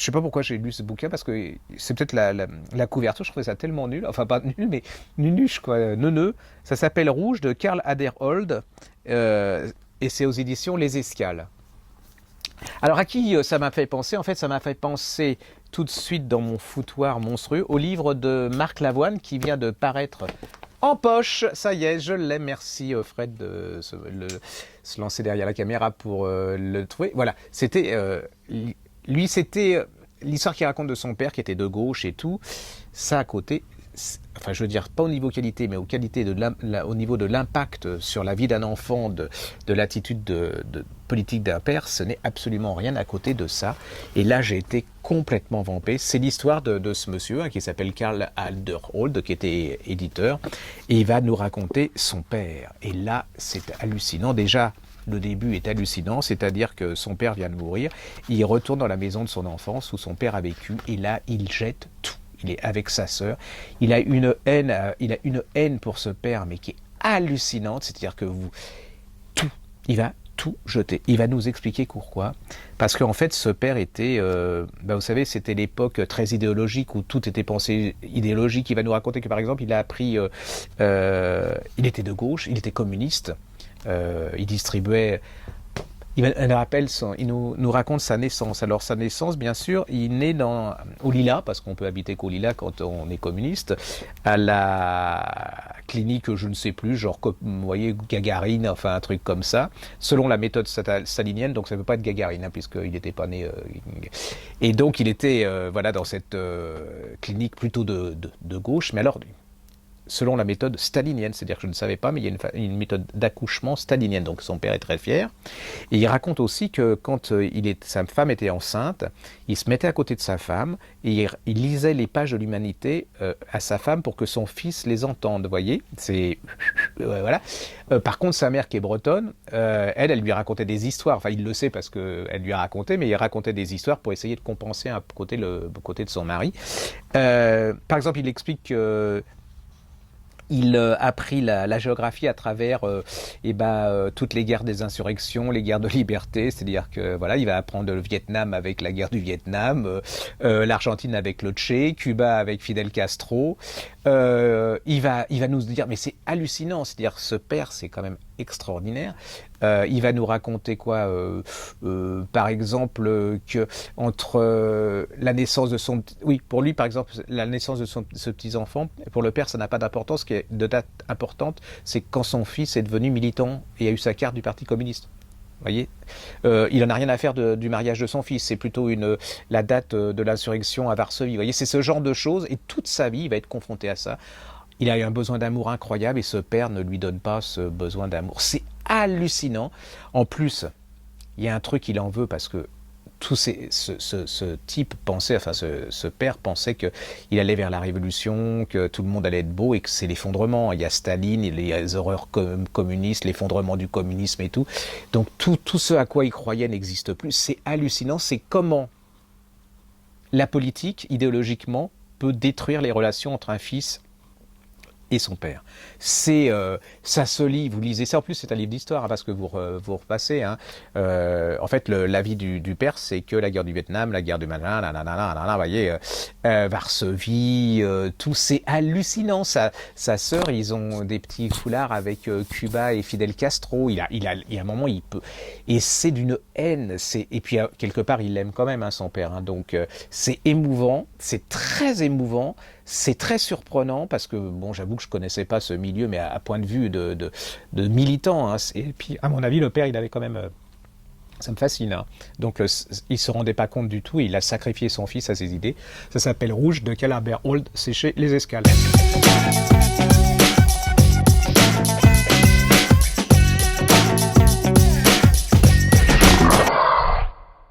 sais pas pourquoi j'ai lu ce bouquin, parce que c'est peut-être la couverture, je trouvais ça tellement nul, enfin pas nul, mais nunuche quoi, neuneux. Ça s'appelle Rouge de Karl Aderhold, et c'est aux éditions Les Escales. Alors à qui ça m'a fait penser? En fait, ça m'a fait penser tout de suite dans mon foutoir monstrueux au livre de Marc Lavoine qui vient de paraître en poche. Ça y est, je l'ai. Merci Fred de se lancer derrière la caméra pour le trouver. Voilà, c'était lui, c'était l'histoire qu'il raconte de son père qui était de gauche et tout. Ça à côté. Enfin, je veux dire, pas au niveau qualité, mais au niveau de l'impact sur la vie d'un enfant, de l'attitude de politique d'un père, ce n'est absolument rien à côté de ça. Et là, j'ai été complètement vampé. C'est l'histoire de ce monsieur qui s'appelle Karl Alderhold, qui était éditeur, et il va nous raconter son père. Et là, c'est hallucinant. Déjà, le début est hallucinant, c'est-à-dire que son père vient de mourir, il retourne dans la maison de son enfance où son père a vécu, et là, il jette tout. Il est avec sa sœur. Il a une haine pour ce père, mais qui est hallucinante. C'est-à-dire que il va tout jeter. Il va nous expliquer pourquoi. Parce qu'en fait, ce père était, vous savez, c'était l'époque très idéologique où tout était pensé idéologique. Il va nous raconter que par exemple, il a appris, il était de gauche, il était communiste. Il distribuait. Il nous raconte sa naissance. Alors sa naissance, bien sûr, il naît au Lila, parce qu'on peut habiter qu'au Lila quand on est communiste, à la clinique, je ne sais plus, genre, vous voyez, Gagarine, enfin un truc comme ça, selon la méthode stalinienne, donc ça ne peut pas être Gagarine, hein, puisqu'il n'était pas né... et donc il était voilà, dans cette clinique plutôt de gauche, mais alors... selon la méthode stalinienne, c'est-à-dire que je ne savais pas, mais il y a une méthode d'accouchement stalinienne, donc son père est très fier. Et il raconte aussi que quand sa femme était enceinte, il se mettait à côté de sa femme et il lisait les pages de l'Humanité à sa femme pour que son fils les entende, vous voyez, c'est... voilà. Par contre, sa mère qui est bretonne, elle lui racontait des histoires, enfin il le sait parce qu'elle lui a raconté, mais il racontait des histoires pour essayer de compenser un côté le côté de son mari. Par exemple, il explique que il a appris la géographie à travers toutes les guerres des insurrections, les guerres de liberté, c'est-à-dire que voilà, il va apprendre le Vietnam avec la guerre du Vietnam, l'Argentine avec le Che, Cuba avec Fidel Castro. Il va nous dire, mais c'est hallucinant, c'est-à-dire ce père, c'est quand même extraordinaire. Il va nous raconter quoi par exemple, que entre la naissance de son... Oui, pour lui, par exemple, la naissance de ce petit-enfant, pour le père, ça n'a pas d'importance. Ce qui est de date importante, c'est quand son fils est devenu militant et a eu sa carte du Parti communiste. Vous voyez, il n'en a rien à faire du mariage de son fils, c'est plutôt la date de l'insurrection à Varsovie. Vous voyez, c'est ce genre de choses, et toute sa vie, il va être confronté à ça. Il a eu un besoin d'amour incroyable et ce père ne lui donne pas ce besoin d'amour. C'est hallucinant. En plus, il y a un truc qu'il en veut parce que ce type pensait, enfin ce père pensait qu'il allait vers la révolution, que tout le monde allait être beau et que c'est l'effondrement. Il y a Staline, les horreurs communistes, l'effondrement du communisme et tout. Donc tout ce à quoi il croyait n'existe plus. C'est hallucinant. C'est comment la politique, idéologiquement, peut détruire les relations entre un fils et son père. Ça se lit, vous lisez ça, en plus c'est un livre d'histoire, hein, parce que vous repassez. Hein. En fait, la vie du père, c'est que la guerre du Vietnam, la guerre du Machin, vous voyez, Varsovie, tout, c'est hallucinant. Sa sœur, ils ont des petits foulards avec Cuba et Fidel Castro. Il y a un moment, il peut... Et c'est d'une haine. Et puis, quelque part, il l'aime quand même, hein, son père. Hein, donc, c'est émouvant, c'est très émouvant. C'est très surprenant parce que, bon, j'avoue que je ne connaissais pas ce milieu, mais à point de vue de militant. Hein, et puis, à mon avis, le père, il avait quand même... ça me fascine. Hein. Donc, il ne se rendait pas compte du tout et il a sacrifié son fils à ses idées. Ça s'appelle Rouge de Karl Aderhold, c'est chez Les Escales.